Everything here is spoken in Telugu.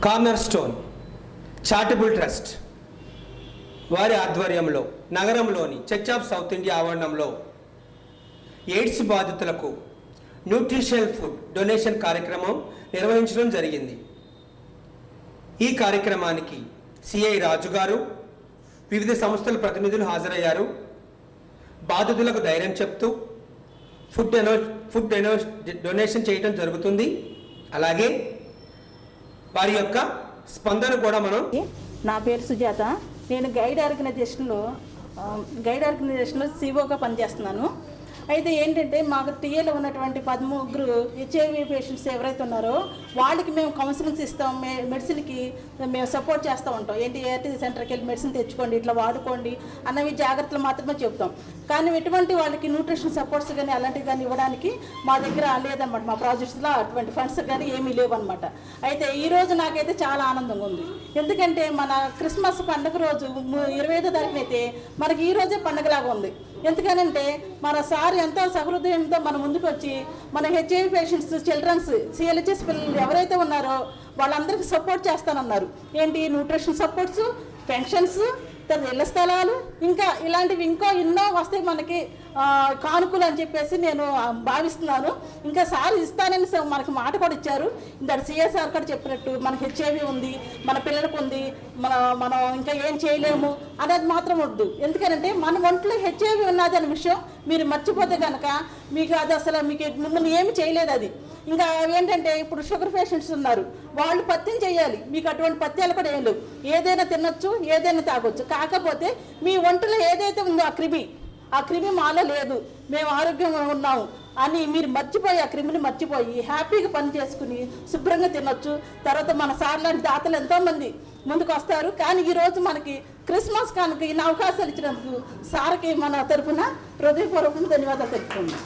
కార్నర్ స్టోన్ చారిటబుల్ ట్రస్ట్ వారి ఆధ్వర్యంలో నగరంలోని చర్చ్ ఆఫ్ సౌత్ ఇండియా ఆవరణంలో ఎయిడ్స్ బాధితులకు న్యూట్రిషనల్ ఫుడ్ డొనేషన్ కార్యక్రమం నిర్వహించడం జరిగింది. ఈ కార్యక్రమానికి సిఐ రాజు గారు, వివిధ సంస్థల ప్రతినిధులు హాజరయ్యారు. బాధితులకు ధైర్యం చెప్తూ ఫుడ్ డొనేషన్ చేయడం జరుగుతుంది. అలాగే వారి యొక్క స్పందన కూడా మనం. నా పేరు సుజాత. నేను గైడ్ ఆర్గనైజేషన్లో సిఓగా పనిచేస్తున్నాను. అయితే ఏంటంటే మాకు టీఏలో ఉన్నటువంటి 13 హెచ్ఐవి పేషెంట్స్ ఎవరైతే ఉన్నారో వాళ్ళకి మేము కౌన్సిలింగ్స్ ఇస్తాం, మెడిసిన్కి మేము సపోర్ట్ చేస్తూ ఉంటాం. ఏంటి ఏఆర్టీసీ సెంటర్కి వెళ్ళి మెడిసిన్ తెచ్చుకోండి, ఇట్లా వాడుకోండి అన్నవి జాగ్రత్తలు మాత్రమే చెప్తాం. కానీ ఎటువంటి వాళ్ళకి న్యూట్రిషన్ సపోర్ట్స్ కానీ అలాంటివి కానీ ఇవ్వడానికి మా దగ్గర లేదనమాట. మా ప్రాజెక్ట్స్లో అటువంటి ఫండ్స్ కానీ ఏమీ లేవన్నమాట. అయితే ఈరోజు నాకైతే చాలా ఆనందంగా ఉంది. ఎందుకంటే మన క్రిస్మస్ పండుగ రోజు 25వ తారీఖున అయితే మనకి ఈరోజే పండుగలాగా ఉంది. ఎందుకనంటే మన సార్ ఎంతో సహృదయంతో మన ముందుకు వచ్చి మన హెచ్ఐవి పేషెంట్స్, చిల్డ్రన్స్, సిఎల్హెచ్ఎస్ పిల్లలు ఎవరైతే ఉన్నారో వాళ్ళందరికీ సపోర్ట్ చేస్తానన్నారు. ఏంటి న్యూట్రిషన్ సపోర్ట్స్, పెన్షన్స్, ఇళ్ల స్థలాలు, ఇంకా ఇలాంటివి ఇంకా ఎన్నో వస్తాయి మనకి కానుకలు అని చెప్పేసి నేను భావిస్తున్నాను. ఇంకా సార్ ఇస్తానని మనకి మాట కూడా ఇచ్చారు. ఇంత సిఎస్ఆర్ కూడా చెప్పినట్టు మనకి హెచ్ఐవి ఉంది, మన పిల్లలకు ఉంది, మనం ఇంకా ఏం చేయలేము అనేది మాత్రం వద్దు. ఎందుకంటే మన ఒంట్లో హెచ్ఐవి ఉన్నది అనే విషయం మీరు మర్చిపోతే కనుక మీకు అది అసలు మీకు మిమ్మల్ని ఏమి చేయలేదు. అది ఇంకా ఏంటంటే ఇప్పుడు షుగర్ పేషెంట్స్ ఉన్నారు, వాళ్ళు పత్యం చేయాలి. మీకు అటువంటి పత్యాలు కూడా ఏం లేవు. ఏదైనా తినొచ్చు, ఏదైనా తాగొచ్చు. కాకపోతే మీ ఒంట్లో ఏదైతే ఉందో ఆ క్రిమి మాలో లేదు, మేము ఆరోగ్యంగా ఉన్నాము అని మీరు మర్చిపోయి, ఆ క్రిమిని మర్చిపోయి హ్యాపీగా పని చేసుకుని శుభ్రంగా తినొచ్చు. తర్వాత మన సార్ లాంటి దాతలు ఎంతోమంది ముందుకు వస్తారు. కానీ ఈరోజు మనకి క్రిస్మస్ కనుక ఇన్ని అవకాశాలు ఇచ్చినందుకు సార్కి మన తరఫున హృదయపూర్వకంగా ధన్యవాదాలు తెలుపుతున్నాం.